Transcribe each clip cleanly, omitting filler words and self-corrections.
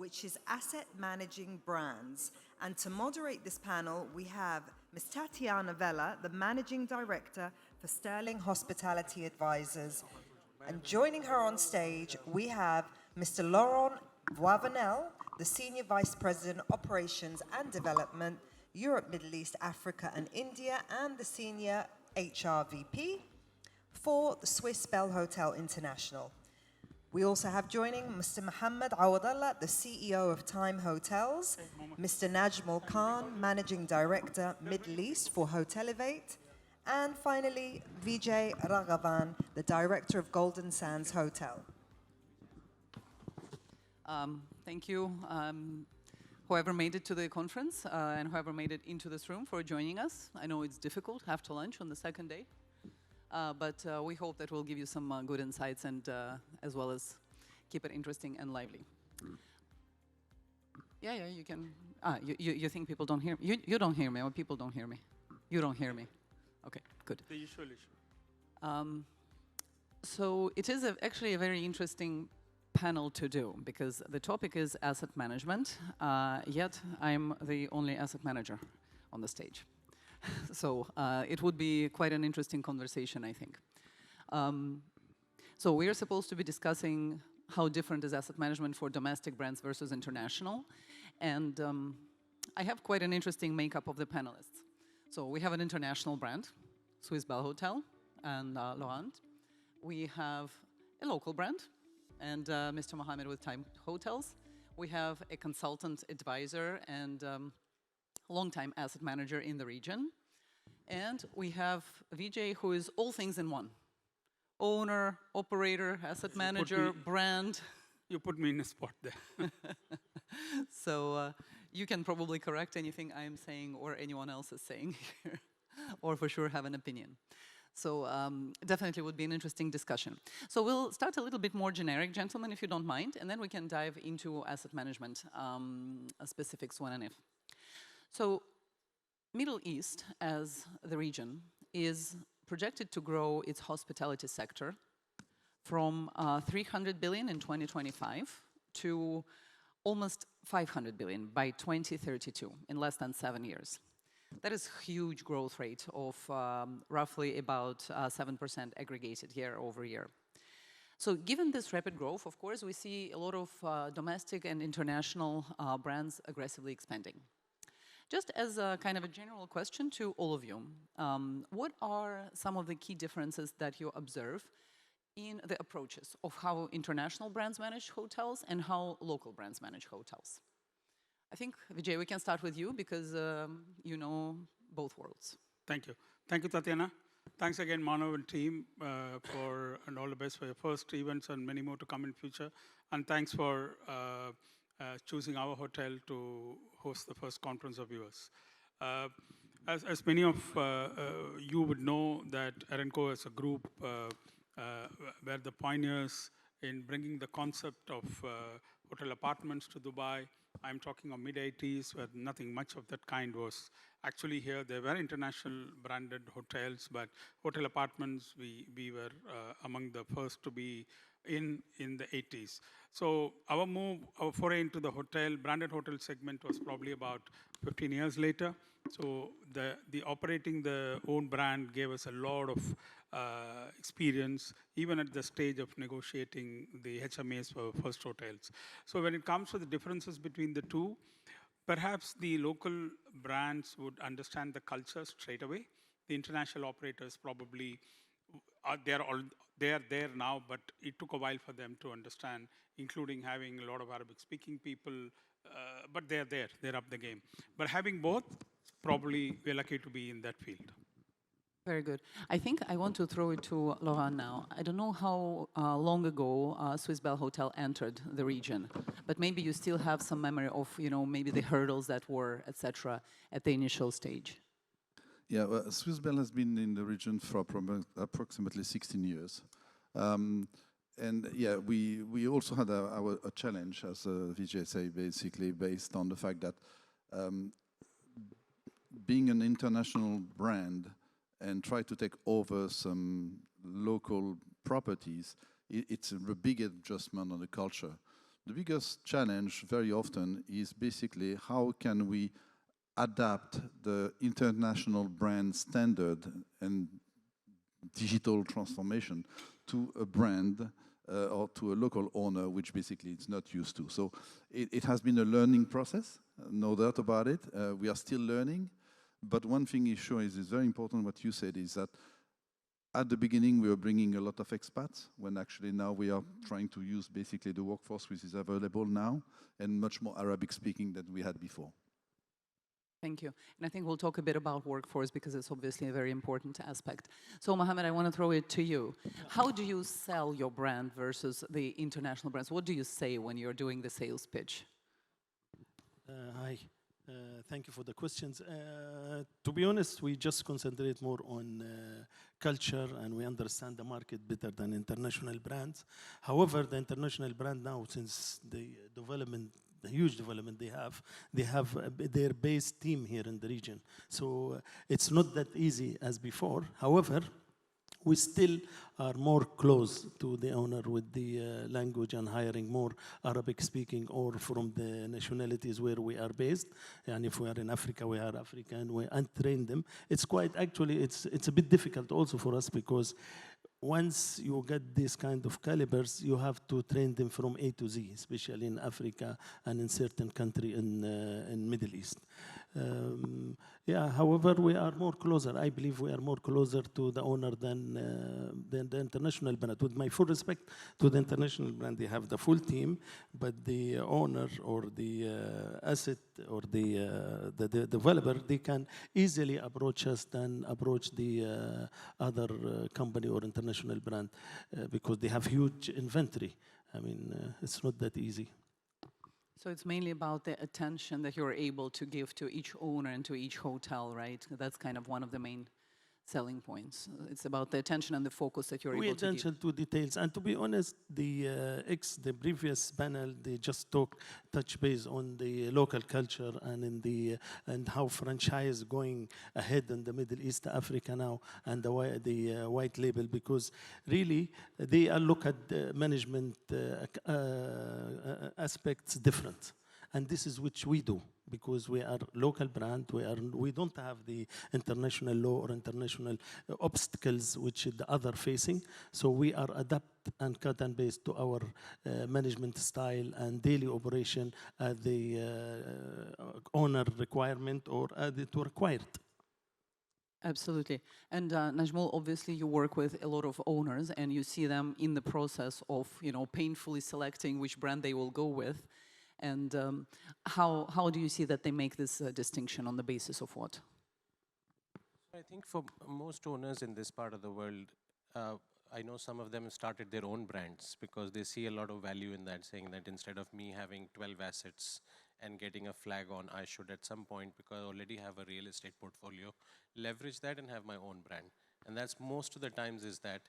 which is asset managing brands. And to moderate this panel, we have Ms. Tatiana Veller, the Managing Director for Stirling Hospitality Advisors. And joining her on stage, we have Mr. Laurent Voivenel, the Senior Vice President, Operations and Development, Europe, Middle East, Africa and India, and the Senior HR VP for the Swiss-Belhotel International. We also have joining Mr. Mohamed Awadalla, the CEO of Time Hotels, Mr. Najmul Khan, Managing Director, Middle East for Hotelivate, and finally, Vijay Raghavan, the Director of Golden Sands Hotel. Thank you, whoever made it to the conference and whoever made it into this room for joining us. I know it's difficult after lunch on the second day. But we hope that we'll give you some good insights and as well as keep it interesting and lively. Yeah, you can. You think people don't hear me? You don't hear me, or people don't hear me? You don't hear me. Okay, good. The usual issue. So it is actually a very interesting panel to do because the topic is asset management, yet I'm the only asset manager on the stage. So it would be quite an interesting conversation, I think. So we are supposed to be discussing how different is asset management for domestic brands versus international. And I have quite an interesting makeup of the panelists. So we have an international brand, Swiss-Belhotel and Laurent. We have a local brand, and Mr. Mohamed with Time Hotels. We have a consultant advisor and long-time asset manager in the region. And we have Vijay, who is all things in one. Owner, operator, asset manager, brand. You put me in a spot there. So you can probably correct anything I am saying or anyone else is saying here, or for sure have an opinion. So definitely would be an interesting discussion. So we'll start a little bit more generic, gentlemen, if you don't mind, and then we can dive into asset management specifics when and if. So Middle East, as the region, is projected to grow its hospitality sector from 300 billion in 2025 to almost 500 billion by 2032, in less than 7 years. That is a huge growth rate of roughly about 7% aggregated year over year. So given this rapid growth, of course, we see a lot of domestic and international brands aggressively expanding. Just as a kind of a general question to all of you, what are some of the key differences that you observe in the approaches of how international brands manage hotels and how local brands manage hotels? I think, Vijay, we can start with you because you know both worlds. Thank you. Thank you, Tatiana. Thanks again, Mano and team, and all the best for your first events and many more to come in future. And thanks for choosing our hotel to host the first conference of viewers. As many of you would know that Arenco is a group where the pioneers in bringing the concept of hotel apartments to Dubai. I'm talking of mid-80s where nothing much of that kind was actually here. There were international branded hotels, but hotel apartments, we were among the first to be in the 80s. So our foray into the branded hotel segment was probably about 15 years later. So the operating the own brand gave us a lot of experience, even at the stage of negotiating the HMAs for first hotels. So when it comes to the differences between the two, perhaps the local brands would understand the culture straight away. The international operators probably they are there now, but it took a while for them to understand, including having a lot of Arabic-speaking people. But they're there; they're up the game. But having both, probably we're lucky to be in that field. Very good. I think I want to throw it to Laurent now. I don't know how long ago Swiss-Belhotel entered the region, but maybe you still have some memory of, maybe the hurdles that were, etc., at the initial stage. Yeah, well, Swiss-Bell has been in the region for approximately 16 years. And yeah, we also had a challenge, as Vijay said, basically based on the fact that being an international brand and try to take over some local properties, it's a big adjustment on the culture. The biggest challenge very often is basically how can we adapt the international brand standard and digital transformation to a brand or to a local owner, which basically it's not used to. So it has been a learning process, no doubt about it. We are still learning, but one thing is sure is very important what you said is that at the beginning we were bringing a lot of expats, when actually now we are trying to use basically the workforce which is available now and much more Arabic speaking than we had before. Thank you. And I think we'll talk a bit about workforce because it's obviously a very important aspect. So Mohamed, I want to throw it to you. How do you sell your brand versus the international brands? What do you say when you're doing the sales pitch? Hi. Thank you for the questions. To be honest, we just concentrate more on culture and we understand the market better than international brands. However, the international brand now, since the huge development they have their base team here in the region. So it's not that easy as before. However, we still are more close to the owner with the language and hiring more Arabic speaking or from the nationalities where we are based. And if we are in Africa, we are African and train them. It's quite, actually, it's a bit difficult also for us because once you get these kind of calibers, you have to train them from A to Z, especially in Africa and in certain country in Middle East. Yeah, however, we are more closer. I believe we are more closer to the owner than the international brand. With my full respect to the international brand, they have the full team, but the owner or the asset or the developer, they can easily approach us than approach the other company or international brand because they have huge inventory. I mean, it's not that easy. So it's mainly about the attention that you're able to give to each owner and to each hotel, right? That's kind of one of the main selling points. It's about the attention and the focus that you're able to give. Attention to details. And to be honest, the previous panel, they just touch base on the local culture and how franchise is going ahead in the Middle East, Africa now, and the white label, because really they look at the management aspects different. And this is which we do, because we are local brand. We don't have the international law or international obstacles which the other facing. So we are adapt and cut and paste to our management style and daily operation at the owner requirement or to required. Absolutely. And Najmul, obviously you work with a lot of owners and you see them in the process of, painfully selecting which brand they will go with. And how do you see that they make this distinction on the basis of what? I think for most owners in this part of the world, I know some of them started their own brands because they see a lot of value in that, saying that instead of me having 12 assets and getting a flag on, I should at some point, because I already have a real estate portfolio, leverage that and have my own brand. And that's most of the times is that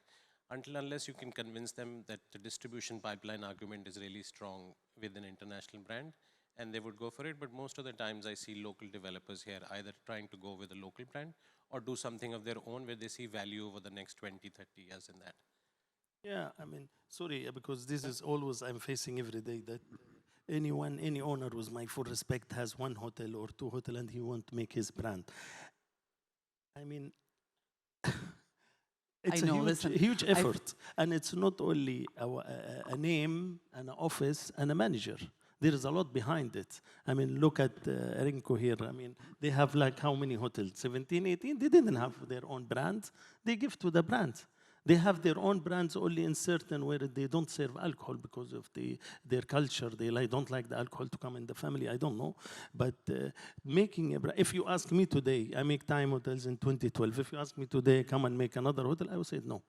unless you can convince them that the distribution pipeline argument is really strong with an international brand, and they would go for it. But most of the times I see local developers here either trying to go with a local brand or do something of their own where they see value over the next 20, 30 years in that. Yeah, I mean, sorry, because this is always I'm facing every day that any owner with my full respect has one hotel or two hotels and he wants to make his brand. I mean, it's a huge effort, and it's not only a name, an office, and a manager. There is a lot behind it. I mean, look at Rinko here. I mean, they have like how many hotels? 17, 18? They didn't have their own brand. They give to the brand. They have their own brands only in certain where they don't serve alcohol because of their culture. They don't like the alcohol to come in the family. I don't know. But making a brand, if you ask me today, I make Time Hotels in 2012. If you ask me today, come and make another hotel, I would say no.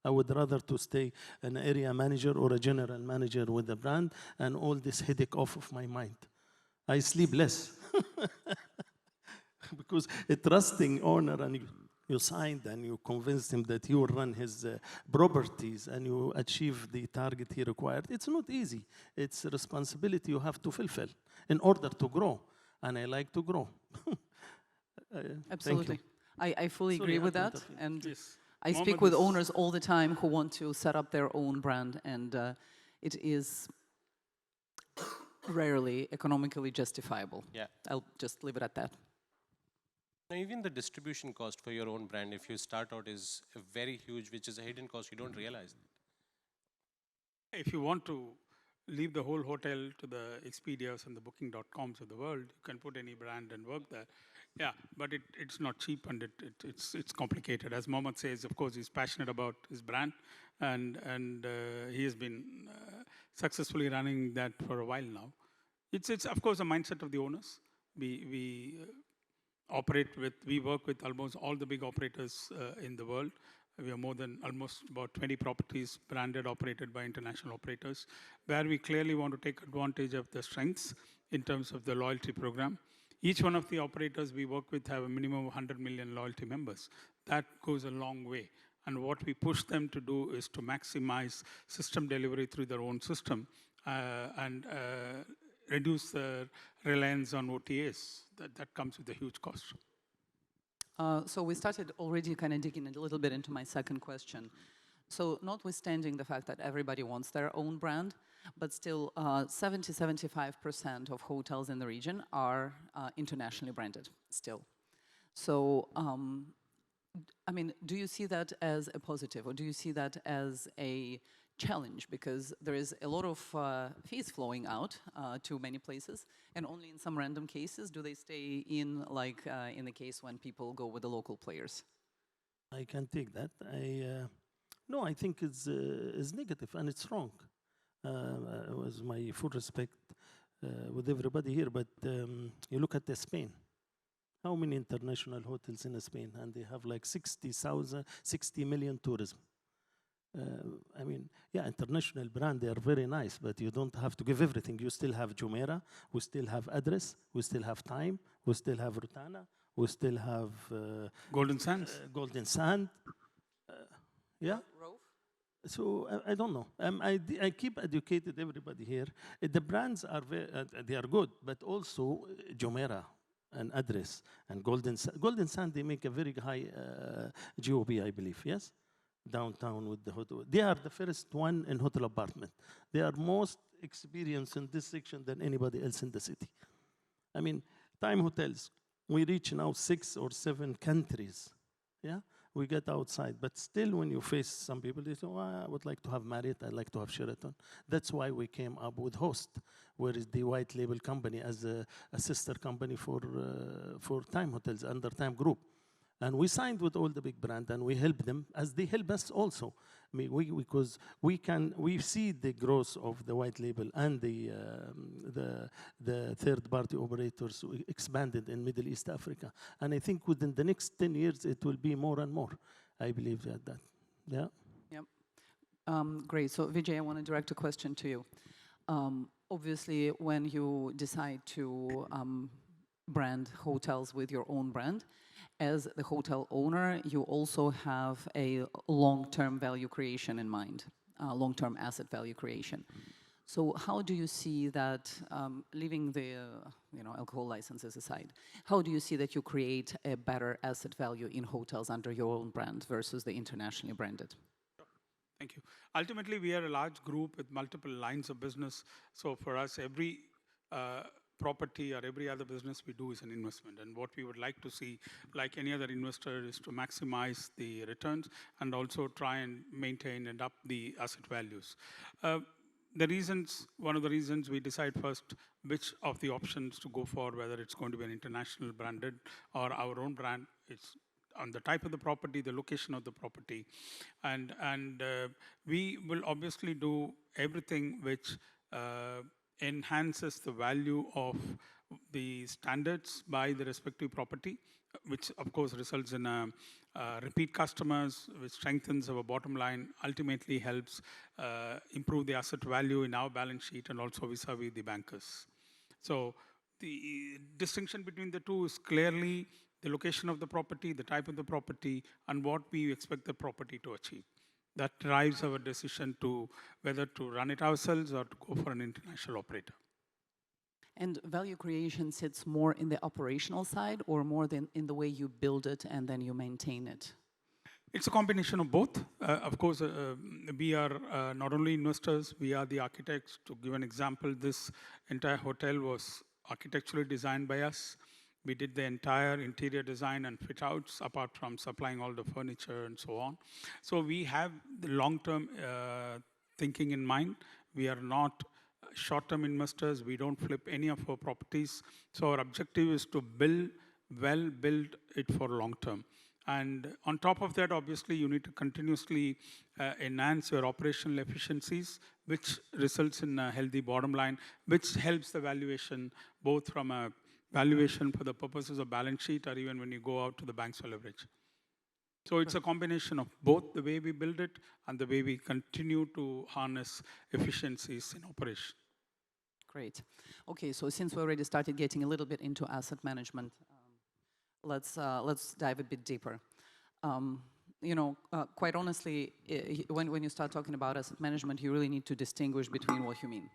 I would rather to stay an area manager or a general manager with a brand and all this headache off of my mind. I sleep less. Because a trusting owner and you signed and you convinced him that you will run his properties and you achieve the target he required. It's not easy. It's a responsibility you have to fulfill in order to grow. And I like to grow. Absolutely. I fully agree with that. And Yes. I speak with owners all the time who want to set up their own brand. And it is rarely economically justifiable. Yeah. I'll just leave it at that. Now, even the distribution cost for your own brand, if you start out, is very huge, which is a hidden cost. You don't realize that. If you want to leave the whole hotel to the Expedias and the Booking.coms of the world, you can put any brand and work there. Yeah, but it's not cheap and it's complicated. As Mohamed says, of course, he's passionate about his brand, and he has been successfully running that for a while now. It's of course a mindset of the owners. We work with almost all the big operators in the world. We have more than almost about 20 properties branded, operated by international operators, where we clearly want to take advantage of the strengths in terms of the loyalty program. Each one of the operators we work with have a minimum of 100 million loyalty members. That goes a long way. And what we push them to do is to maximize system delivery through their own system and reduce the reliance on OTAs. That comes with a huge cost. So we started already kind of digging a little bit into my second question. So notwithstanding the fact that everybody wants their own brand, but still 70-75% of hotels in the region are internationally branded still. So, I mean, do you see that as a positive, or do you see that as a challenge? Because there is a lot of fees flowing out to many places, and only in some random cases do they stay in, like in the case when people go with the local players. I can take that. No, I think it's negative and it's wrong. With my full respect with everybody here, but you look at Spain. How many international hotels in Spain? And they have like 60 million tourism. I mean, yeah, international brand, they are very nice, but you don't have to give everything. You still have Jumeirah, we still have Address, we still have Time, we still have Rotana, we still have Golden Sands. Golden Sand. Yeah. So I don't know. I keep educated everybody here. The brands are they are good, but also Jumeirah and Address and Golden Sand, they make a very high GOP, I believe. Yes, downtown with the hotel. They are the first one in hotel apartment. They are most experienced in this section than anybody else in the city. I mean, Time Hotels. We reach now 6 or 7 countries. Yeah. We get outside, but still when you face some people, they say, well, I would like to have Marriott, I'd like to have Sheraton. That's why we came up with Host, where is the white label company as a sister company for Time Hotels under Time Group. And we signed with all the big brands and we help them as they help us also. I mean, because we see the growth of the white label and the third-party operators expanded in Middle East Africa. And I think within the next 10 years, it will be more and more. I believe that. Yeah. Yep. Great. So Vijay, I want to direct a question to you. Obviously, when you decide to brand hotels with your own brand, as the hotel owner, you also have a long-term value creation in mind, long-term asset value creation. So how do you see that, leaving the alcohol licenses aside, how do you see that you create a better asset value in hotels under your own brand versus the internationally branded? Thank you. Ultimately, we are a large group with multiple lines of business. So for us, every property or every other business we do is an investment. And what we would like to see, like any other investor, is to maximize the returns and also try and maintain and up the asset values. One of the reasons we decide first which of the options to go for, whether it's going to be an international branded or our own brand, it's on the type of the property, the location of the property. And we will obviously do everything which enhances the value of the standards by the respective property, which of course results in repeat customers, which strengthens our bottom line, ultimately helps improve the asset value in our balance sheet and also vis-a-vis the bankers. So the distinction between the two is clearly the location of the property, the type of the property, and what we expect the property to achieve. That drives our decision to whether to run it ourselves or to go for an international operator. And value creation sits more in the operational side or more than in the way you build it and then you maintain it? It's a combination of both. Of course, we are not only investors, we are the architects. To give an example, this entire hotel was architecturally designed by us. We did the entire interior design and fit outs, apart from supplying all the furniture and so on. So we have the long-term thinking in mind. We are not short-term investors. We don't flip any of our properties. So our objective is to build it for long-term. And on top of that, obviously, you need to continuously enhance your operational efficiencies, which results in a healthy bottom line, which helps the valuation, both from a valuation for the purposes of balance sheet or even when you go out to the banks for leverage. So it's a combination of both the way we build it and the way we continue to harness efficiencies in operation. Great. Okay, so since we already started getting a little bit into asset management, let's dive a bit deeper. Quite honestly, when you start talking about asset management, you really need to distinguish between what you mean.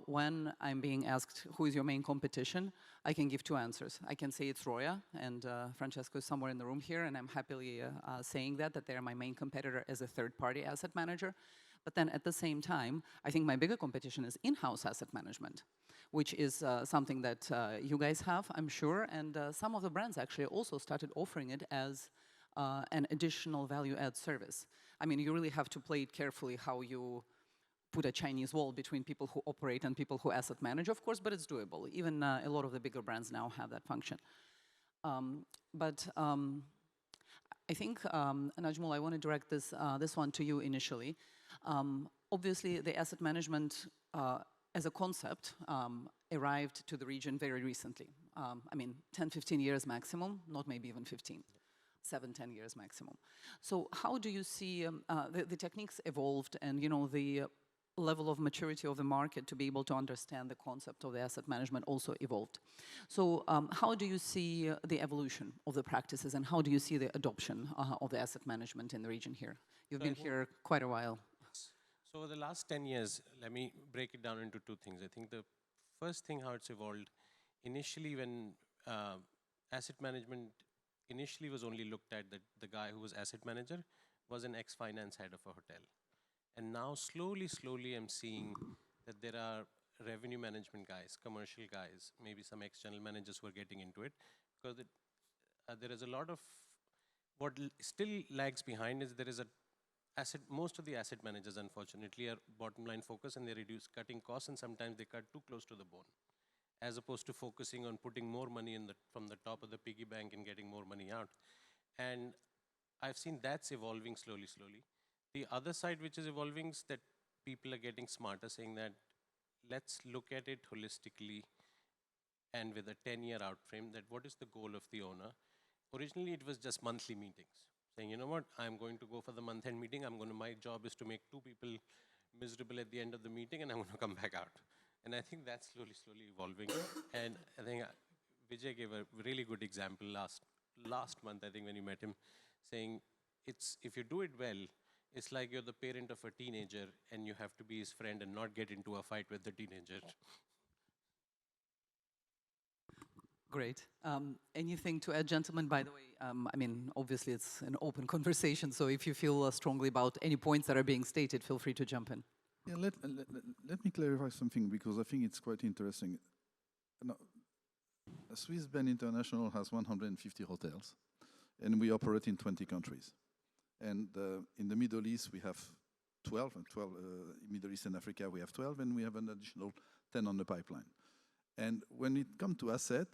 When I'm being asked who is your main competition, I can give two answers. I can say it's Roya, and Francesco is somewhere in the room here, and I'm happily saying that they're my main competitor as a third-party asset manager. But then at the same time, I think my bigger competition is in-house asset management, which is something that you guys have, I'm sure, and some of the brands actually also started offering it as an additional value-add service. I mean, you really have to play it carefully how you put a Chinese wall between people who operate and people who asset manage, of course, but it's doable. Even a lot of the bigger brands now have that function. I think, Najmul, I want to direct this one to you initially. Obviously, the asset management as a concept arrived to the region very recently. I mean, 10, 15 years maximum, not maybe even 15. 7, 10 years maximum. So how do you see the techniques evolved and, the level of maturity of the market to be able to understand the concept of the asset management also evolved. So how do you see the evolution of the practices and how do you see the adoption of the asset management in the region here? You've been here quite a while. So the last 10 years, let me break it down into two things. I think the first thing how it's evolved, initially when asset management initially was only looked at that the guy who was asset manager was an ex-finance head of a hotel. And now slowly I'm seeing that there are revenue management guys, commercial guys, maybe some ex-general managers who are getting into it. Because there is a lot of, what still lags behind is there is most of the asset managers unfortunately are bottom line focused and they reduce cutting costs and sometimes they cut too close to the bone. As opposed to focusing on putting more money from the top of the piggy bank and getting more money out. And I've seen that's evolving slowly. The other side which is evolving is that people are getting smarter, saying that let's look at it holistically and with a 10-year out frame, that what is the goal of the owner? Originally, it was just monthly meetings, saying, you know what, I'm going to go for the month-end meeting. My job is to make 2 people miserable at the end of the meeting, and I'm going to come back out. And I think that's slowly evolving. And I think Vijay gave a really good example last month, I think, when you met him, saying if you do it well, it's like you're the parent of a teenager and you have to be his friend and not get into a fight with the teenager. Great. Anything to add, gentlemen? By the way, I mean, obviously it's an open conversation, so if you feel strongly about any points that are being stated, feel free to jump in. Yeah, let me clarify something because I think it's quite interesting. Now, Swiss-Belhotel International has 150 hotels, and we operate in 20 countries. And in the Middle East, we have 12, and Middle East and Africa, we have 12, and we have an additional 10 on the pipeline. And when it comes to asset,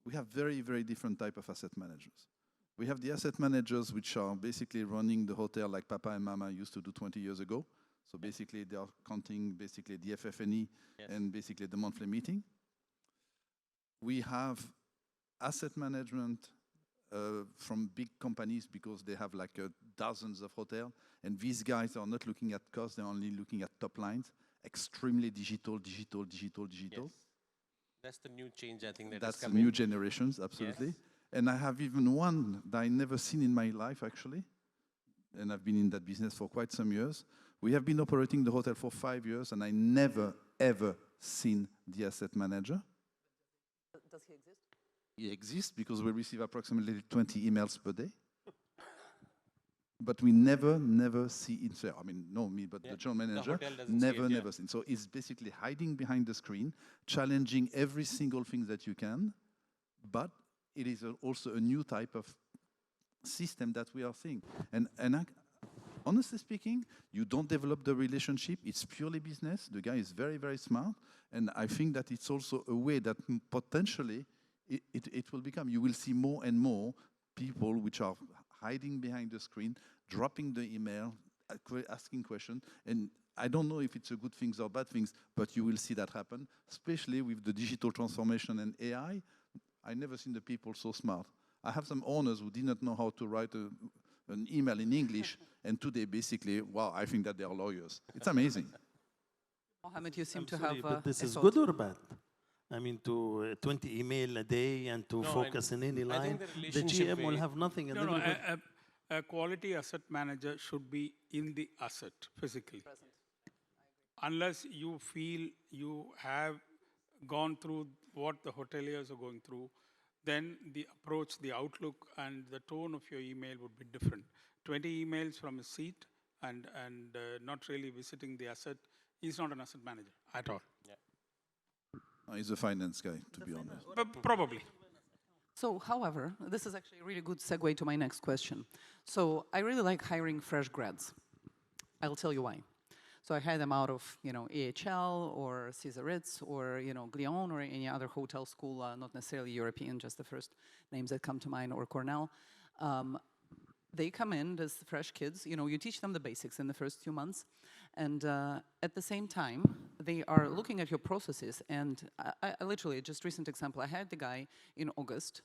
we have very, very different type of asset managers. We have the asset managers which are basically running the hotel like Papa and Mama used to do 20 years ago. So basically, they are counting basically the FF&E and basically the monthly meeting. We have asset management from big companies because they have like dozens of hotels. And these guys are not looking at cost, they're only looking at top lines. Extremely digital. Yes. That's the new change, I think, that's the new generations, absolutely. Yes. And I have even one that I never seen in my life, actually. And I've been in that business for quite some years. We have been operating the hotel for 5 years, and I never, ever seen the asset manager. Does he exist? He exists because we receive approximately 20 emails per day. But we never see it there. I mean, no me, but Yeah, the general the manager hotel doesn't see it, yeah. never seen. So it's basically hiding behind the screen, challenging every single thing that you can, but it is also a new type of system that we are seeing. And honestly speaking, you don't develop the relationship, it's purely business. The guy is very, very smart, and I think that it's also a way that potentially it will become. You will see more and more people which are hiding behind the screen, dropping the email, asking questions, and I don't know if it's a good things or bad things, but you will see that happen, especially with the digital transformation and AI. I never seen the people so smart. I have some owners who did not know how to write an email in English, and today basically, wow, I think that they are lawyers. It's amazing. Mohamed, you seem I'm to sorry, have but this a is thought. good or bad? I mean, to 20 email a day and to No, focus in any I line, think the the relationship GM will way- have nothing. And No, no, everybody- a quality asset manager should be in the asset physically. Unless you feel you have gone through what the hoteliers are going through, then the approach, the outlook, and the tone of your email would be different. 20 emails from a seat and not really visiting the asset, he's not an asset manager at all. He's a finance guy, to be honest. But probably. So, however, this is actually a really good segue to my next question. So, I really like hiring fresh grads. I'll tell you why. So I had them out of, EHL or Cesar Ritz or, Glion or any other hotel school, not necessarily European, just the first names that come to mind, or Cornell. They come in as fresh kids. You teach them the basics in the first few months. And at the same time, they are looking at your processes. And I literally, just recent example, I had the guy in August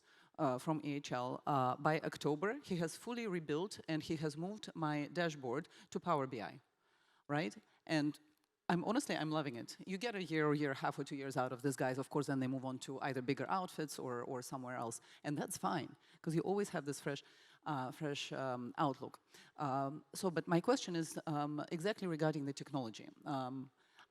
from EHL. By October, he has fully rebuilt and he has moved my dashboard to Power BI. Right? And I'm loving it. You get a year or year, half or 2 years out of these guys, of course, then they move on to either bigger outfits or somewhere else. And that's fine, because you always have this fresh outlook. But my question is exactly regarding the technology.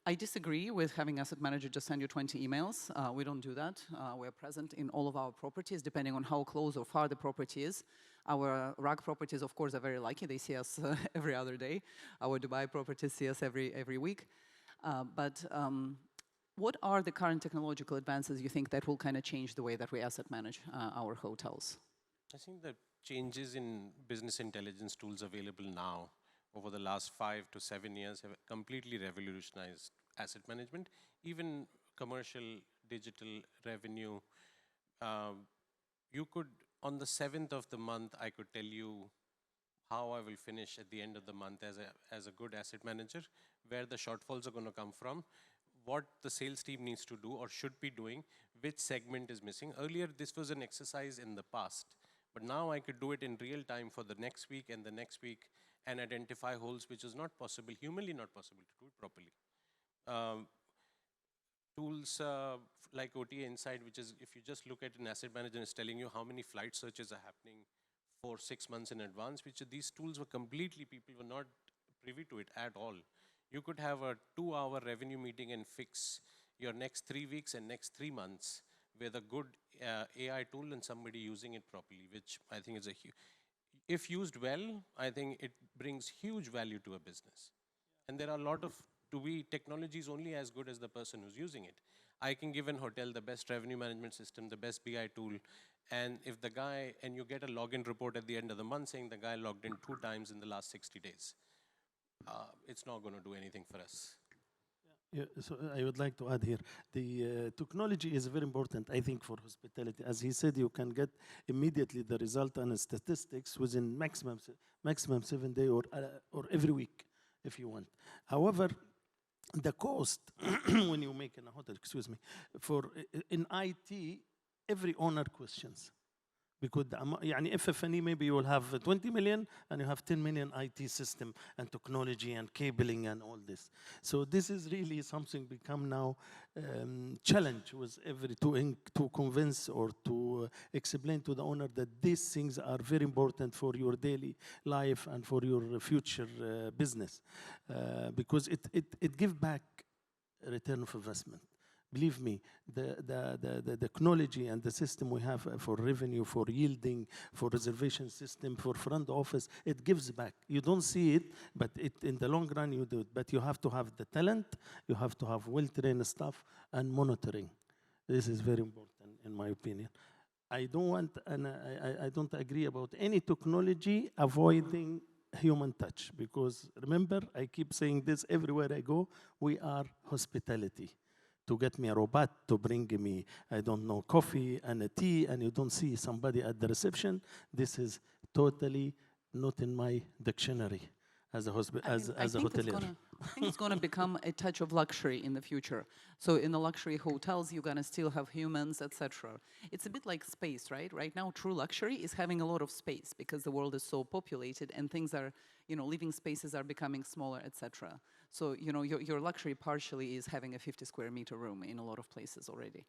I disagree with having asset manager just send you 20 emails. We don't do that. We're present in all of our properties, depending on how close or far the property is. Our RAG properties, of course, are very lucky. They see us every other day. Our Dubai properties see us every week. What are the current technological advances you think that will kind of change the way that we asset manage our hotels? I think the changes in business intelligence tools available now over the last 5 to 7 years have completely revolutionized asset management, even commercial, digital revenue. You could, on the 7th of the month, I could tell you how I will finish at the end of the month as a good asset manager, where the shortfalls are going to come from, what the sales team needs to do or should be doing, which segment is missing. Earlier, this was an exercise in the past, but now I could do it in real time for the next week and the next week and identify holes which is not possible, humanly not possible to do it properly. Tools like OTA Insight, which is, if you just look at an asset manager, it's telling you how many flight searches are happening 4-6 months in advance, which these tools were completely, people were not privy to it at all. You could have a 2-hour revenue meeting and fix your next 3 weeks and next 3 months with a good AI tool and somebody using it properly, which I think is if used well, I think it brings huge value to a business. And there are a lot of, technology is only as good as the person who's using it. I can give an hotel the best revenue management system, the best BI tool, and if the guy, and you get a login report at the end of the month saying the guy logged in 2 times in the last 60 days, it's not going to do anything for us. Yeah, so I would like to add here, the technology is very important, I think, for hospitality. As he said, you can get immediately the result and statistics within maximum 7 days or every week, if you want. However, the cost when you make in a hotel, in IT, every owner questions. Because if FNE, maybe you will have 20 million and you have 10 million IT system and technology and cabling and all this. So this is really something become now challenge with to convince or to explain to the owner that these things are very important for your daily life and for your future business. Because it gives back a return of investment. Believe me, the technology and the system we have for revenue, for yielding, for reservation system, for front office, it gives back. You don't see it, but in the long run you do it. But you have to have the talent, you have to have well-trained staff and monitoring. This is very important, in my opinion. I don't want, and I don't agree about any technology avoiding human touch, because remember, I keep saying this everywhere I go, we are hospitality. To get me a robot, to bring me, I don't know, coffee and a tea, and you don't see somebody at the reception, this is totally not in my dictionary as a hotelier. I think it's going to become a touch of luxury in the future. So in the luxury hotels, you're going to still have humans, etc. It's a bit like space, right? Right now, true luxury is having a lot of space because the world is so populated and things are, living spaces are becoming smaller, etc. So, your luxury partially is having a 50 square meter room in a lot of places already.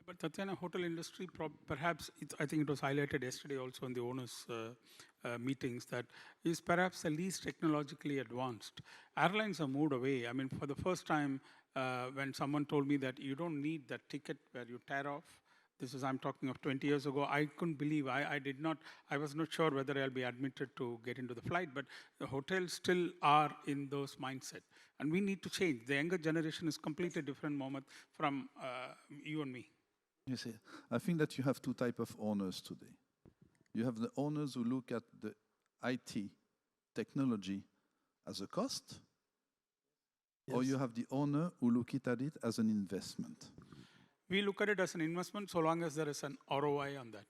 But Tatiana, hotel industry, perhaps, I think it was highlighted yesterday also in the owners' meetings, that is perhaps the least technologically advanced. Airlines have moved away. I mean, for the first time, when someone told me that you don't need that ticket where you tear off, I'm talking of 20 years ago, I couldn't believe, I was not sure whether I'll be admitted to get into the flight, but the hotels still are in those mindset. And we need to change. The younger generation is completely different, Mohamed, from you and me. You see, I think that you have two types of owners today. You have the owners who look at the IT technology as a cost, or you have the owner who look at it as an investment. We look at it as an investment so long as there is an ROI on that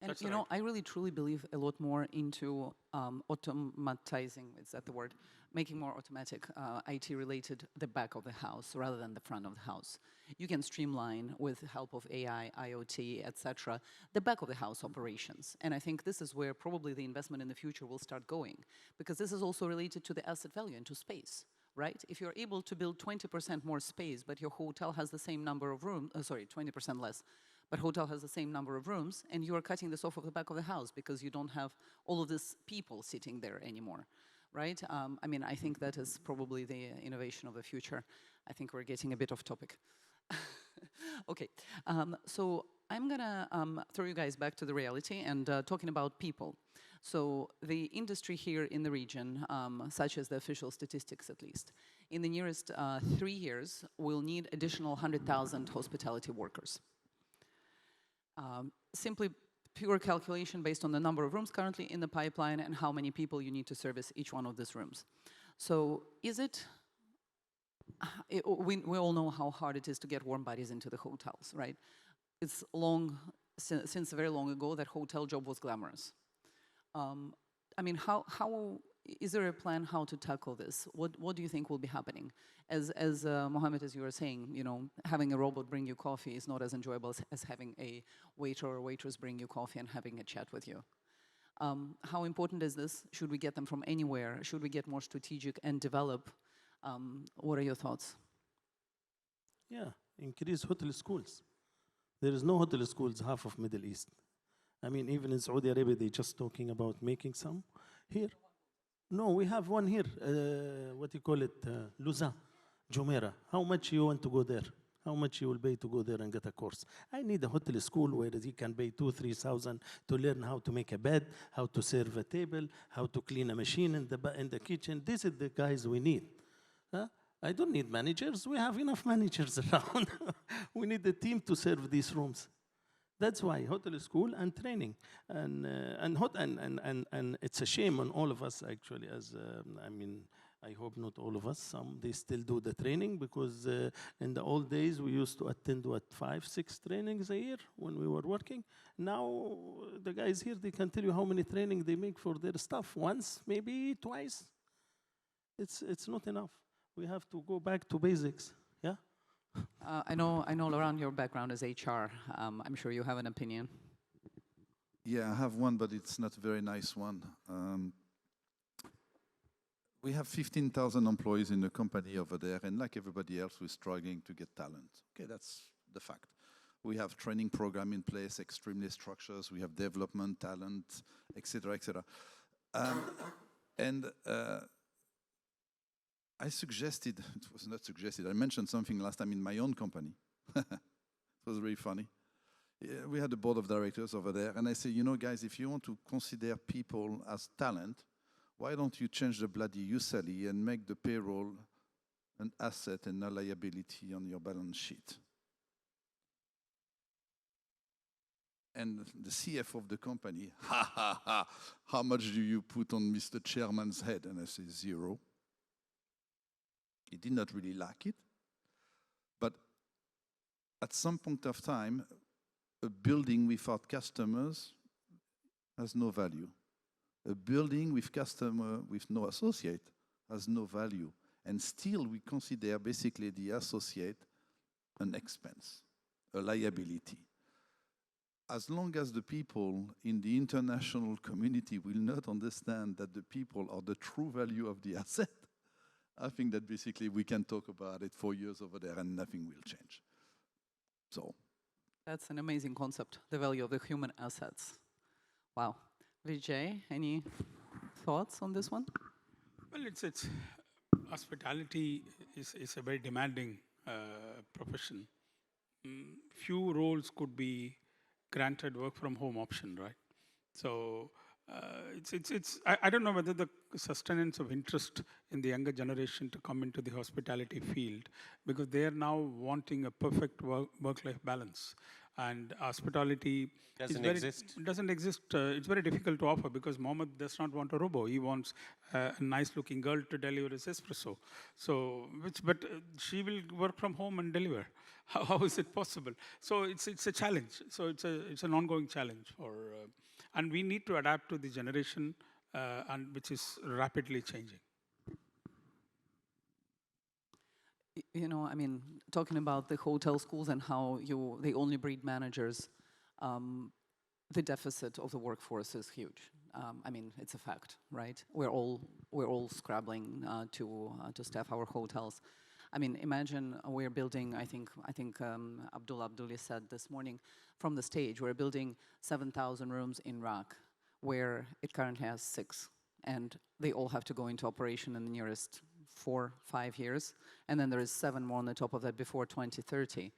investment. And I really truly believe a lot more into automatizing, is that the word? Making more automatic IT-related the back of the house rather than the front of the house. You can streamline with the help of AI, IoT, etc., the back of the house operations. And I think this is where probably the investment in the future will start going, because this is also related to the asset value and to space. Right? If you're able to build 20% more space, but your hotel has the same number of rooms, 20% less, but hotel has the same number of rooms, and you are cutting this off of the back of the house because you don't have all of these people sitting there anymore, right? I think that is probably the innovation of the future. I think we're getting a bit off topic. Okay, so I'm gonna throw you guys back to the reality and talking about people. So the industry here in the region, such as the official statistics at least, in the nearest 3 years, will need additional 100,000 hospitality workers. Simply pure calculation based on the number of rooms currently in the pipeline and how many people you need to service each one of these rooms. So is we all know how hard it is to get warm bodies into the hotels, right? It's since very long ago that hotel job was glamorous. How is there a plan how to tackle this? What do you think will be happening? As Mohamed, as you were saying, having a robot bring you coffee is not as enjoyable as having a waiter or waitress bring you coffee and having a chat with you. How important is this? Should we get them from anywhere? Should we get more strategic and develop? What are your thoughts? Yeah, increase hotel schools. There is no hotel schools half of Middle East. Even in Saudi Arabia, they're just talking about making some. Here, no, we have one here. What do you call it? Luza, Jumeirah. How much you want to go there? How much you will pay to go there and get a course? I need a hotel school where you can pay 2,000-3,000 to learn how to make a bed, how to serve a table, how to clean a machine in the kitchen. This is the guys we need. I don't need managers. We have enough managers around. We need a team to serve these rooms. That's why hotel school and training, and it's a shame on all of us actually. I hope not all of us. Some they still do the training because in the old days we used to attend 5-6 trainings a year when we were working. Now the guys here they can tell you how many trainings they make for their staff. Once, maybe twice. It's not enough. We have to go back to basics. Yeah. I know, Laurent, your background is HR. I'm sure you have an opinion. Yeah, I have one, but it's not a very nice one. We have 15,000 employees in the company over there, and like everybody else, we're struggling to get talent. Okay, that's the fact. We have training program in place, extremely structures. We have development, talent, etc., etc. I suggested, it was not suggested, I mentioned something last time in my own company. It was very funny. Yeah, we had a board of directors over there, and I say, you know, guys, if you want to consider people as talent, why don't you change the bloody USALI and make the payroll an asset and a liability on your balance sheet? And the CFO of the company, ha ha ha, how much do you put on Mr. Chairman's head? And I say 0. He did not really like it. But at some point of time, a building without customers has no value. A building with customer with no associate has no value. And still we consider basically the associate an expense, a liability. As long as the people in the international community will not understand that the people are the true value of the asset, I think that basically we can talk about it for years over there and nothing will change. So. That's an amazing concept, the value of the human assets. Wow. Vijay, any thoughts on this one? Well, it's hospitality is a very demanding profession. Few roles could be granted work from home option, right? So I don't know whether the sustenance of interest in the younger generation to come into the hospitality field, because they are now wanting a perfect work-life balance. And hospitality doesn't exist. Doesn't exist. It's very difficult to offer because Mohamed does not want a robo. He wants a nice-looking girl to deliver his espresso. So, but she will work from home and deliver. How is it possible? So it's a challenge. So it's an ongoing challenge for, and we need to adapt to the generation, and which is rapidly changing. You know, I mean, talking about the hotel schools and how they only breed managers, the deficit of the workforce is huge. I mean, it's a fact, right? We're all scrabbling to staff our hotels. I mean, imagine we're building. I think Abdullah said this morning from the stage, we're building 7,000 rooms in Iraq, where it currently has 6, and they all have to go into operation in the nearest 4-5 years, and then there is 7 more on the top of that before 2030.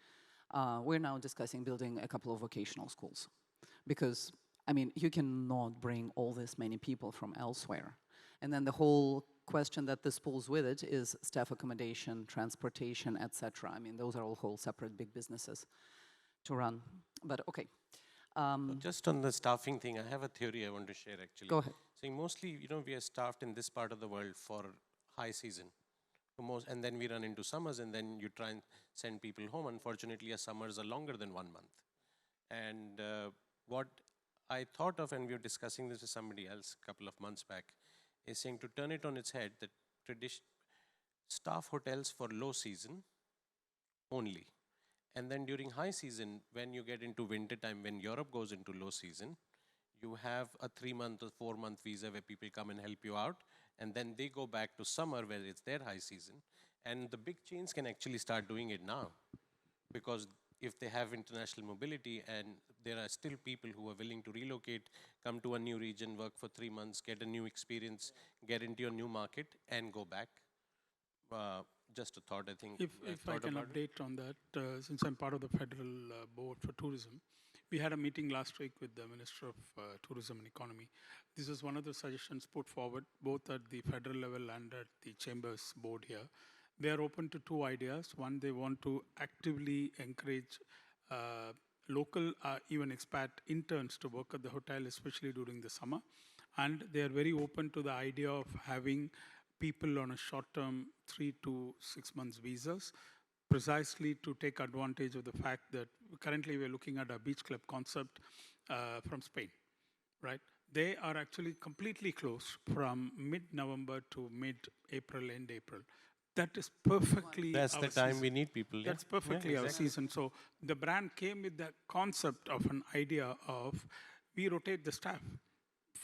We're now discussing building a couple of vocational schools, because I mean you cannot bring all this many people from elsewhere, and then the whole question that this pulls with it is staff accommodation, transportation, etc. I mean those are all whole separate big businesses to run. But okay. Just on the staffing thing, I have a theory I want to share actually. Go ahead. Saying mostly, you know, we are staffed in this part of the world for high season. And then we run into summers, and then you try and send people home. Unfortunately, our summers are longer than 1 month. And what I thought of, and we were discussing this with somebody else a couple of months back, is saying to turn it on its head, that staff hotels for low season only. And then during high season, when you get into winter time, when Europe goes into low season, you have a 3-month or 4-month visa where people come and help you out, and then they go back to summer where it's their high season. And the big chains can actually start doing it now, because if they have international mobility and there are still people who are willing to relocate, come to a new region, work for 3 months, get a new experience, get into your new market and go back. Just a thought, I think. If I can update on that, since I'm part of the Federal Board for Tourism, we had a meeting last week with the Minister of Tourism and Economy. This is one of the suggestions put forward, both at the federal level and at the Chambers board here. They are open to 2 ideas. One, they want to actively encourage local, even expat interns to work at the hotel, especially during the summer. And they are very open to the idea of having people on a short-term 3 to 6 months visas, precisely to take advantage of the fact that currently we're looking at a beach club concept from Spain, right? They are actually completely closed from mid-November to mid-April, end April. That is perfectly That's our the time season. we need people. That's perfectly our season. So the brand came with the concept of an idea of, we rotate the staff.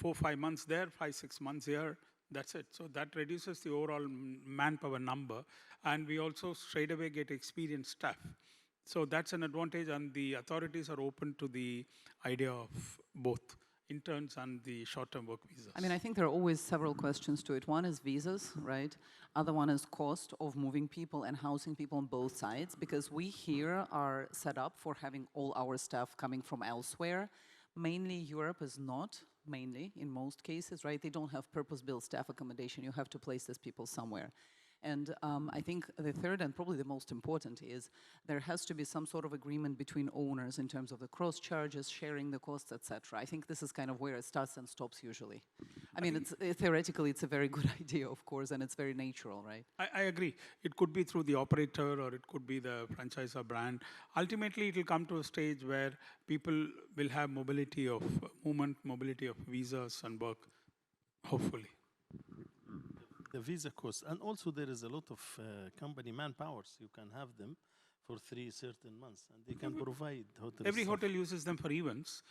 4-5 months there, 5-6 months here, that's it. So that reduces the overall manpower number. And we also straight away get experienced staff. So that's an advantage, and the authorities are open to the idea of both interns and the short-term work visas? I mean, I think there are always several questions to it. One is visas, right? Other one is cost of moving people and housing people on both sides, because we here are set up for having all our staff coming from elsewhere. Mainly Europe is not, mainly in most cases, right? They don't have purpose-built staff accommodation. You have to place these people somewhere. And I think the third and probably the most important is there has to be some sort of agreement between owners in terms of the cross charges, sharing the costs, etc. I think this is kind of where it starts and stops usually. I mean, theoretically, it's a very good idea, of course, and it's very natural, right? I agree. It could be through the operator or it could be the franchisor brand. Ultimately, it will come to a stage where people will have mobility of movement, mobility of visas and work, hopefully. The visa cost, and also there is a lot of company manpowers. You can have them for 3 certain months, and they can provide hotel Every staff. hotel uses them for events,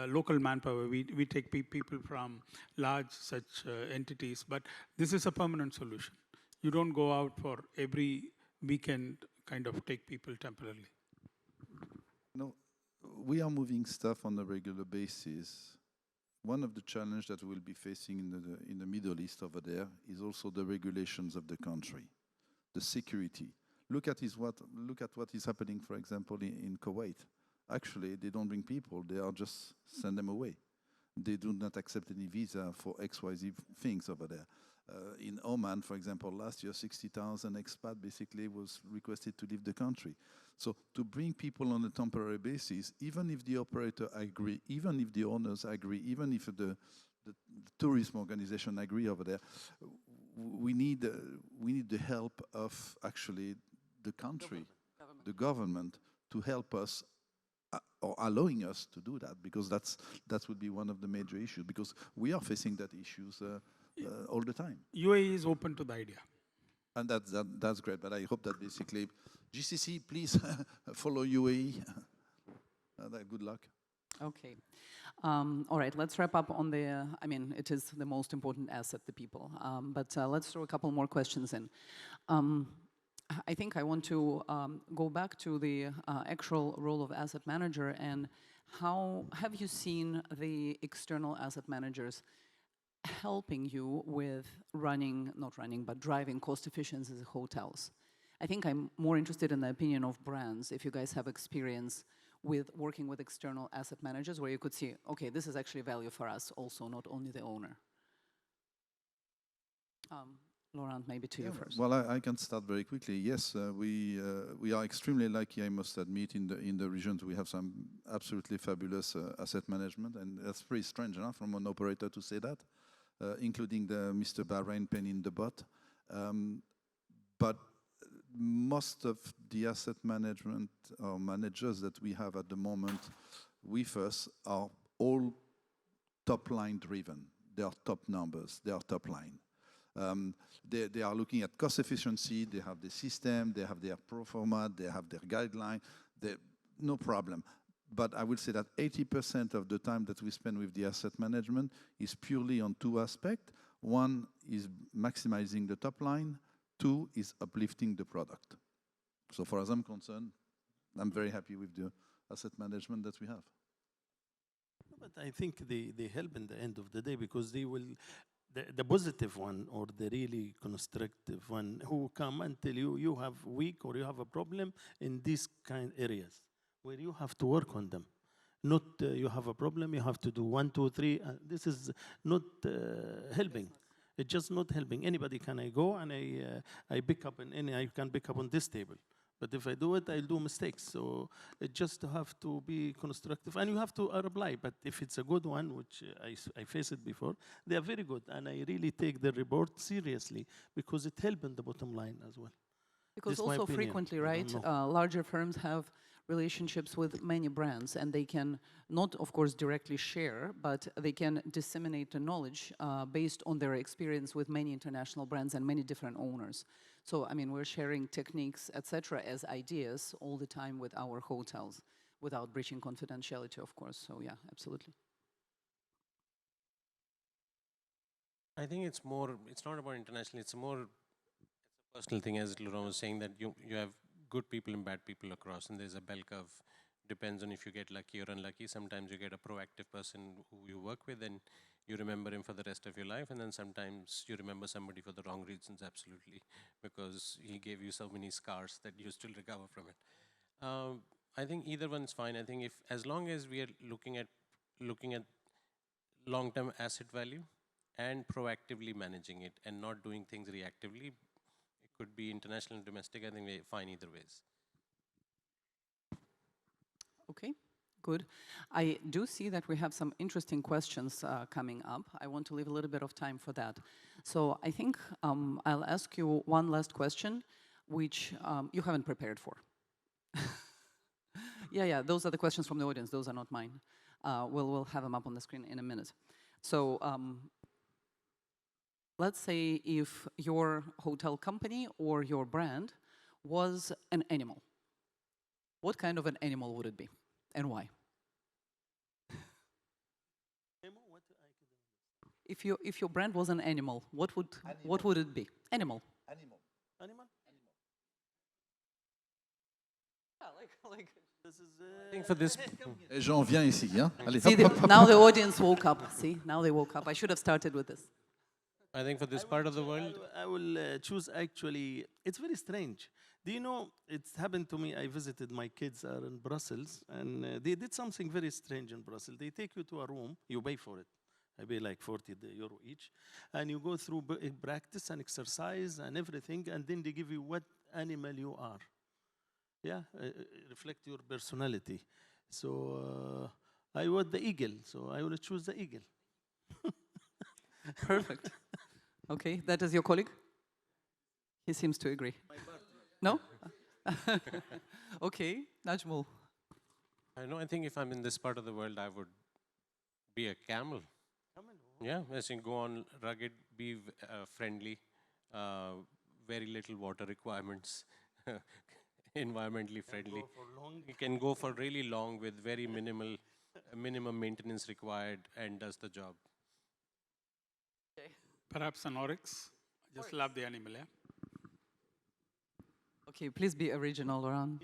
local manpower. We take people from large such entities, but this is a permanent solution. You don't go out for every weekend, kind of take people temporarily. No, we are moving stuff on a regular basis. One of the challenges that we'll be facing in the Middle East over there is also the regulations of the country, the security. Look at what is happening, for example, in Kuwait. Actually, they don't bring people; they are just send them away. They do not accept any visa for XYZ things over there. In Oman, for example, last year, 60,000 expats basically was requested to leave the country. So to bring people on a temporary basis, even if the operator agree, even if the owners agree, even if the tourism organization agree over there, we need the help of actually the country, the government, to help us or allowing us to do that, because that would be one of the major issues, because we are facing that issues all the time. UAE is open to the idea. And that's great, but I hope that basically, GCC, please follow UAE. Good luck. Okay. All right, let's wrap up on the, I mean, it is the most important asset, the people. But let's throw a couple more questions in. I think I want to go back to the actual role of asset manager, and how have you seen the external asset managers helping you with driving cost efficiencies in hotels? I think I'm more interested in the opinion of brands, if you guys have experience with working with external asset managers where you could see, okay, this is actually value for us also, not only the owner. Laurent, maybe to you first. Well, I can start very quickly. Yes, we are extremely lucky, I must admit, in the regions. We have some absolutely fabulous asset management, and that's pretty strange enough from an operator to say that, including the Mr. Bahrain pain in the butt. But most of the asset management or managers that we have at the moment with us are all top line driven. They are top numbers, they are top line. They are looking at cost efficiency, they have the system, they have their pro forma, they have their guideline, no problem. But I would say that 80% of the time that we spend with the asset management is purely on 2 aspects. One is maximizing the top line, 2 is uplifting the product. So far as I'm concerned, I'm very happy with the asset management that we have. But I think they help in the end of the day, because they will, the positive one or the really constructive one, who come and tell you you have weak or you have a problem in these kind areas where you have to work on them. Not you have a problem, you have to do 1, 2, 3. This is not helping. It's just not helping. Anybody can go and I pick up I can pick up on this table. But if I do it, I'll do mistakes. So it just have to be constructive, and you have to reply. But if it's a good one, which I faced it before, they are very good, and I really take the report seriously, because it helps in the bottom line as well. Because also frequently, right, larger firms have relationships with many brands, and they can not, of course, directly share, but they can disseminate the knowledge based on their experience with many international brands and many different owners. So, I mean, we're sharing techniques, etc., as ideas all the time with our hotels, without breaching confidentiality, of course. So, yeah, absolutely. I think it's not about international, it's a personal thing, as Laurent was saying, that you have good people and bad people across, and there's a bell curve Depends on if you get lucky or unlucky. Sometimes you get a proactive person who you work with and you remember him for the rest of your life, and then sometimes you remember somebody for the wrong reasons, absolutely, because he gave you so many scars that you still recover from it. I think either one's fine. I think if, as long as we are looking at long-term asset value and proactively managing it and not doing things reactively, it could be international and domestic. I think we're fine either ways. Okay, good. I do see that we have some interesting questions coming up. I want to leave a little bit of time for that. So I think I'll ask you one last question, which you haven't prepared for. Yeah, those are the questions from the audience. Those are not mine. We'll have them up on the screen in a minute. So let's say if your hotel company or your brand was an animal, what kind of an animal would it be, and why? If your brand was an animal, what would it be? Animal. Animal. Animal? Yeah, like. This is, I think for this, Jean, viens ici. Hein? Allez, See, hop, hop, hop. now the audience woke up. See, now they woke up. I should have started with this. I think for this part of the world, I will choose actually, it's very strange. Do you know, it's happened to me, I visited, my kids are in Brussels, and they did something very strange in Brussels. They take you to a room, you pay for it. I pay like 40 euro each, and you go through practice and exercise and everything, and then they give you what animal you are. Yeah, reflect your personality. So I was the eagle, so I will choose the eagle. Perfect. Okay, that is your colleague? He seems to agree. No? Okay, Najmul. I think if I'm in this part of the world, I would be a camel. Yeah, as you go on rugged, be friendly, very little water requirements, environmentally friendly. You can go for really long with very minimum maintenance required and does the job. Perhaps an oryx. I just love the animal, yeah. Okay, please be original, Laurent.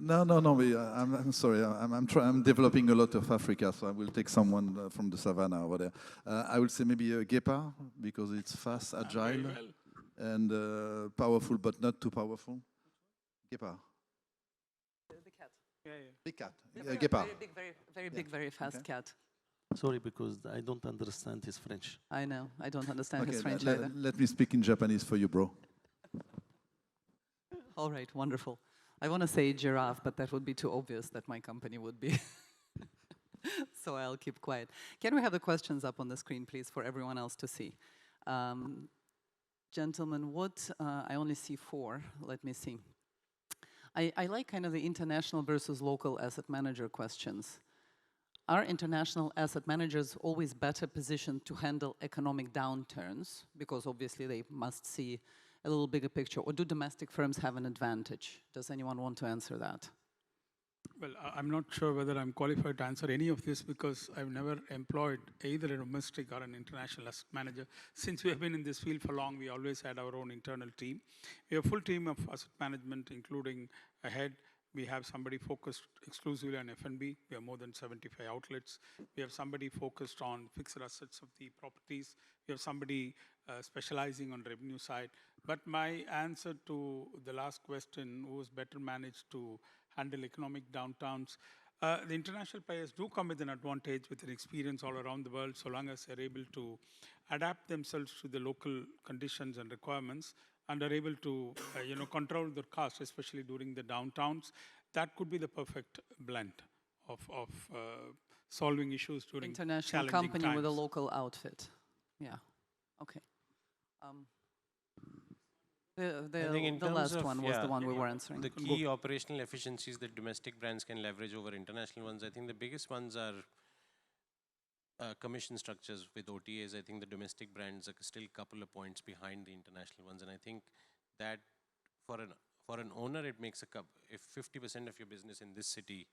No. I'm sorry. I'm developing a lot of Africa, so I will take someone from the savannah over there. I will say maybe a guépard because it's fast, agile, and powerful, but not too powerful. Guépard. The cat. Yeah. Big cat. Very Guépard. big, very big, very fast cat. Sorry, because I don't understand his French. I know. I don't understand his Okay, French either. let me speak in Japanese for you, bro. All right, wonderful. I want to say giraffe, but that would be too obvious that my company would be. So I'll keep quiet. Can we have the questions up on the screen, please, for everyone else to see? Gentlemen, I only see 4. Let me see. I like kind of the international versus local asset manager questions. Are international asset managers always better positioned to handle economic downturns? Because obviously they must see a little bigger picture. Or do domestic firms have an advantage? Does anyone want to answer that? Well, I'm not sure whether I'm qualified to answer any of this because I've never employed either a domestic or an international asset manager. Since we have been in this field for long, we always had our own internal team. We have a full team of asset management, including a head. We have somebody focused exclusively on F&B. We have more than 75 outlets. We have somebody focused on fixed assets of the properties. We have somebody specializing on revenue side. But my answer to the last question, who is better managed to handle economic downtowns, the international players do come with an advantage with an experience all around the world, so long as they're able to adapt themselves to the local conditions and requirements, and are able to control their costs, especially during the downtowns. That could be the perfect blend of solving issues during International challenging company times. with a local outfit. Yeah. Okay. I think in The terms last of, one was the one we were answering. The key operational efficiencies that domestic brands can leverage over international ones, I think the biggest ones are commission structures with OTAs. I think the domestic brands are still a couple of points behind the international ones, and I think that for an owner, it makes if 50% of your business in this city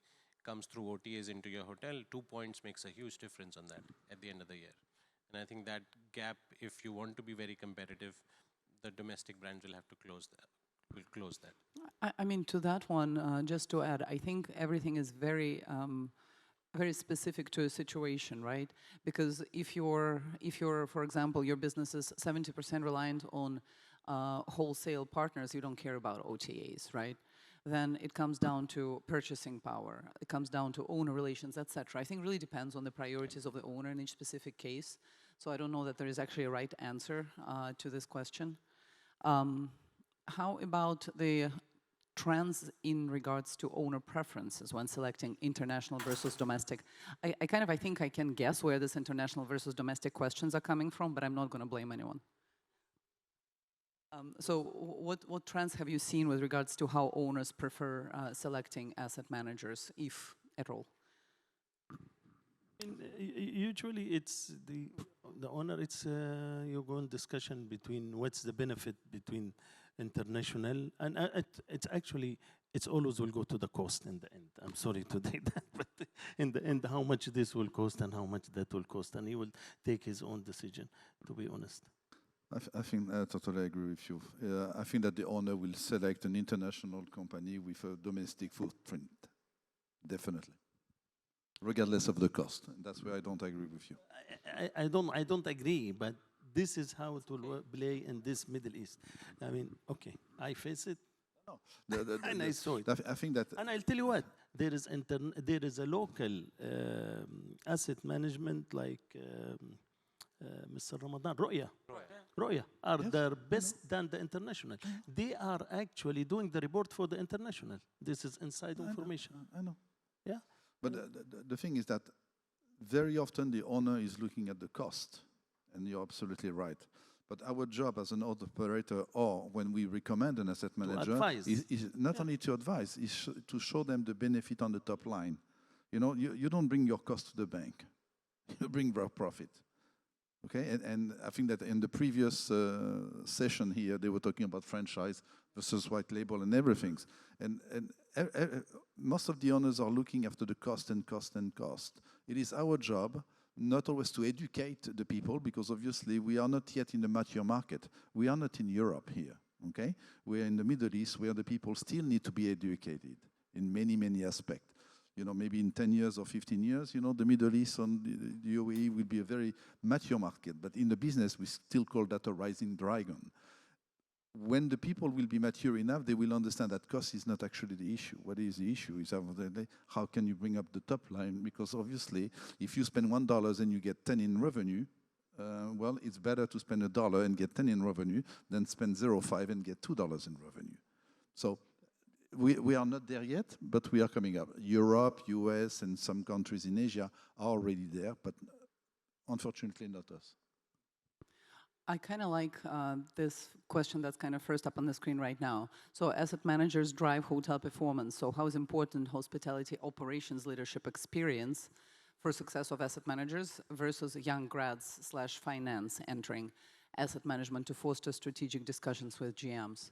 comes through OTAs into your hotel, 2 points makes a huge difference on that at the end of the year. And I think that gap, if you want to be very competitive, the domestic brands will have to we'll close that. I mean, to that one, just to add, I think everything is very, very specific to a situation, right? Because if you're, for example, your business is 70% reliant on wholesale partners, you don't care about OTAs, right? Then it comes down to purchasing power. It comes down to owner relations, etc. I think really depends on the priorities of the owner in each specific case. So I don't know that there is actually a right answer to this question. How about the trends in regards to owner preferences when selecting international versus domestic? I think I can guess where this international versus domestic questions are coming from, but I'm not going to blame anyone. So what trends have you seen with regards to how owners prefer selecting asset managers, if at all? Usually it's the owner, it's you go in discussion between what's the benefit between international, and it's actually, it's always will go to the cost in the end. I'm sorry to say that, but in the end, how much this will cost and how much that will cost, and he will take his own decision, to be honest. I think I totally agree with you. I think that the owner will select an international company with a domestic footprint, definitely, regardless of the cost. And that's where I don't agree with you. I don't agree, but this is how it will play in this Middle East. I mean, okay, I face it, No, and I saw it. I think that. And I'll tell you what, there is a local asset management like Mr. Ramadan, Ru'ya are their best than the international. They are actually doing the report for the international. This is inside information. I know. Yeah. But the thing is that very often the owner is looking at the cost, and you're absolutely right. But our job as an operator, or when we recommend an asset manager, is not only to advise, is to show them the benefit on the top line. You know, you don't bring your cost to the bank. You bring raw profit. Okay, and I think that in the previous session here, they were talking about franchise versus white label and everything. And most of the owners are looking after the cost and cost and cost. It is our job not always to educate the people, because obviously we are not yet in the mature market. We are not in Europe here, okay? We are in the Middle East, where the people still need to be educated in many, many aspects. You know, maybe in 10 years or 15 years, you know, the Middle East and the UAE will be a very mature market. But in the business, we still call that a rising dragon. When the people will be mature enough, they will understand that cost is not actually the issue. What is the issue is how can you bring up the top line? Because obviously, if you spend $1 and you get 10 in revenue, well, it's better to spend $1 and get 10 in revenue than spend 0.5 and get $2 in revenue. So we are not there yet, but we are coming up. Europe, US, and some countries in Asia are already there, but unfortunately not us. I kind of like this question that's kind of first up on the screen right now. So asset managers drive hotel performance. So how is important hospitality operations leadership experience for success of asset managers versus young grads / finance entering asset management to foster strategic discussions with GMs?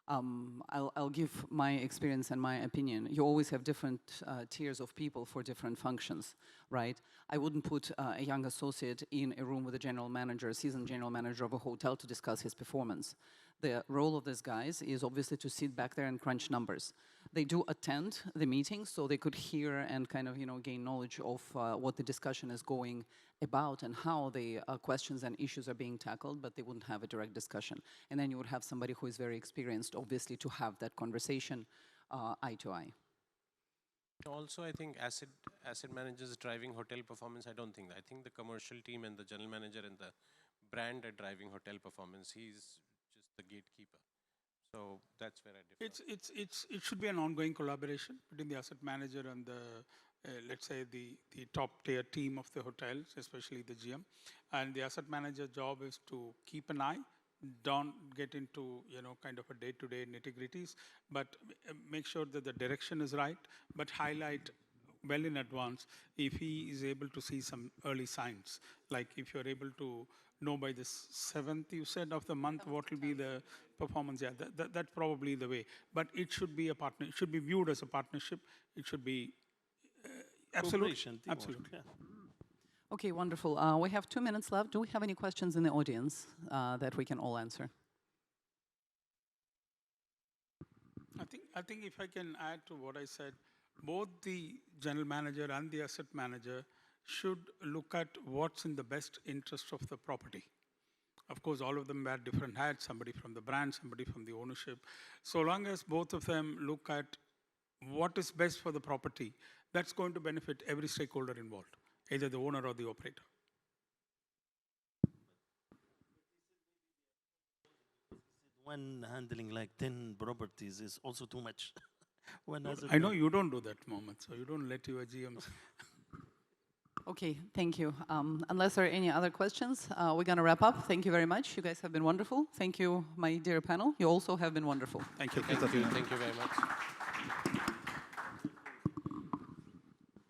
I'll give my experience and my opinion. You always have different tiers of people for different functions, right? I wouldn't put a young associate in a room with a general manager, a seasoned general manager of a hotel to discuss his performance. The role of these guys is obviously to sit back there and crunch numbers. They do attend the meetings, so they could hear and kind of, you know, gain knowledge of what the discussion is going about and how the questions and issues are being tackled, but they wouldn't have a direct discussion. And then you would have somebody who is very experienced, obviously, to have that conversation eye to eye. Also, I think asset managers driving hotel performance, I don't think that. I think the commercial team and the general manager and the brand are driving hotel performance. He's just the gatekeeper. So that's where I differ. It should be an ongoing collaboration between the asset manager and the let's say the top tier team of the hotels, especially the GM. And the asset manager job is to keep an eye, don't get into, you know, kind of a day-to-day nitty-gritties, but make sure that the direction is right, but highlight well in advance if he is able to see some early signs. Like if you're able to know by the 7th, you said, of the month, what will be the performance. Yeah, that's probably the way. But it should be a partner. It should be viewed as a partnership. It should be absolutely. Absolutely. Yeah. Okay, wonderful. We have 2 minutes left. Do we have any questions in the audience that we can all answer? I think if I can add to what I said, both the general manager and the asset manager should look at what's in the best interest of the property. Of course, all of them wear different hats, somebody from the brand, somebody from the ownership. So long as both of them look at what is best for the property, that's going to benefit every stakeholder involved, either the owner or the operator. One handling like 10 properties is also too much. I know you don't do that, Mohamed, so you don't let your GMs. Okay, thank you. Unless there are any other questions, we're going to wrap up. Thank you very much. You guys have been wonderful. Thank you, my dear panel. You also have been wonderful. Thank you. Thank you very much.